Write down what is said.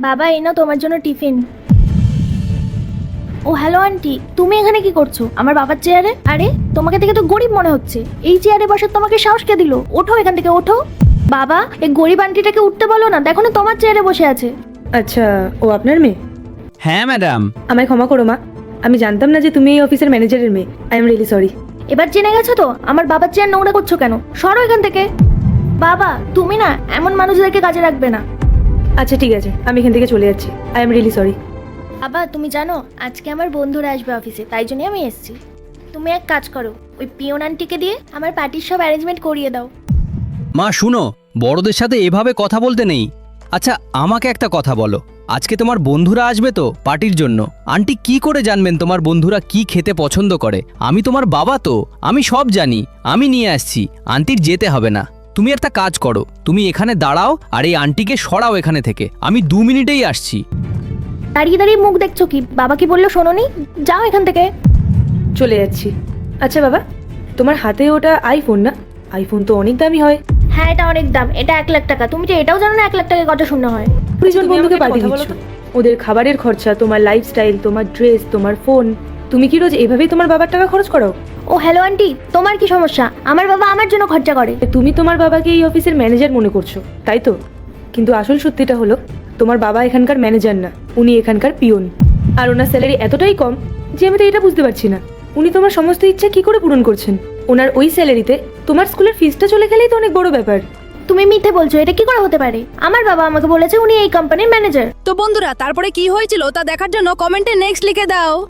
বাবা এই নাও তোমার জন্য টিফিন। ও হ্যালো আন্টি, তুমি এখানে কি করছো আমার বাবার চেয়ারে? আরে তোমাকে দেখে তো গরিব মনে হচ্ছে, এই চেয়ারে বসে তোমাকে সাহস কে দিল? ওঠো এখান থেকে ওঠো। বাবা এই গরিব আন্টিটাকে উঠতে বলো না, দেখো না তোমার চেয়ারে বসে আছে। আচ্ছা, ও আপনার মেয়ে? হ্যাঁ ম্যাডাম। আমায় ক্ষমা করো মা, আমি জানতাম না যে তুমি এই অফিসের ম্যানেজারের মেয়ে। I am really sorry. এবার জেনে গেছো তো আমার বাবার চেয়ার নোংরা করছো কেন? সরো এখান থেকে। বাবা তুমি না এমন মানুষদেরকে কাজে রাখবে না। আচ্ছা ঠিক আছে, আমি এখান থেকে চলে যাচ্ছি। I am really sorry. বাবা তুমি জানো আজকে আমার বন্ধুরা আসবে অফিসে, তাই জন্যই আমি এসেছি। তুমি এক কাজ করো, ওই পিয়ন আন্টিকে দিয়ে আমার পার্টির সব অ্যারেঞ্জমেন্ট করিয়ে দাও। মা শুনো, বড়দের সাথে এভাবে কথা বলতে নেই। আচ্ছা আমাকে একটা কথা বলো, আজকে তোমার বন্ধুরা আসবে তো পার্টির জন্য, আন্টি কি করে জানবেন তোমার বন্ধুরা কি খেতে পছন্দ করে? আমি তোমার বাবা তো, আমি সব জানি, আমি নিয়ে আসছি, আন্টির যেতে হবে না। তুমি একটা কাজ করো, তুমি এখানে দাঁড়াও আর এই আন্টিকে সরাও এখানে থেকে, আমি 2 মিনিটেই আসছি। দাঁড়িয়ে দাঁড়িয়ে মুখ দেখছো কি? বাবা কি বললো শোনোনি? যাও এখান থেকে। চলে যাচ্ছি। আচ্ছা বাবা, তোমার হাতে ওটা আইফোন না? আইফোন তো অনেক দামি হয়। হ্যাঁ এটা অনেক দাম, এটা 1,00,000 টাকা। তুমি তো এটাও জানো না 1,00,000 টাকা কত শূন্য হয়? দুজন বন্ধুকে পাঠিয়ে দিচ্ছ, ওদের খাবারের খরচা, তোমার লাইফস্টাইল, তোমার ড্রেস, তোমার ফোন, তুমি কি রোজ এভাবেই তোমার বাবার টাকা খরচ করো? ও হ্যালো আন্টি, তোমার কি সমস্যা? আমার বাবা আমার জন্য খরচা করে। তুমি তোমার বাবাকে এই অফিসের ম্যানেজার মনে করছো, তাই তো? কিন্তু আসল সত্যিটা হলো তোমার বাবা এখানকার ম্যানেজার না, উনি এখানকার পিয়ন। আর ওনার স্যালারি এতটাই কম যে আমি তো এটা বুঝতে পারছি না উনি তোমার সমস্ত ইচ্ছা কি করে পূরণ করছেন। ওনার ওই স্যালারিতে তোমার স্কুলের ফিসটা চলে গেলেই তো অনেক বড় ব্যাপার। তুমি মিথ্যে বলছো, এটা কি করে হতে পারে? আমার বাবা আমাকে বলেছে উনি এই কোম্পানির ম্যানেজার। তো বন্ধুরা তারপরে কি হয়েছিল তা দেখার জন্য কমেন্টে নেক্সট লিখে দাও।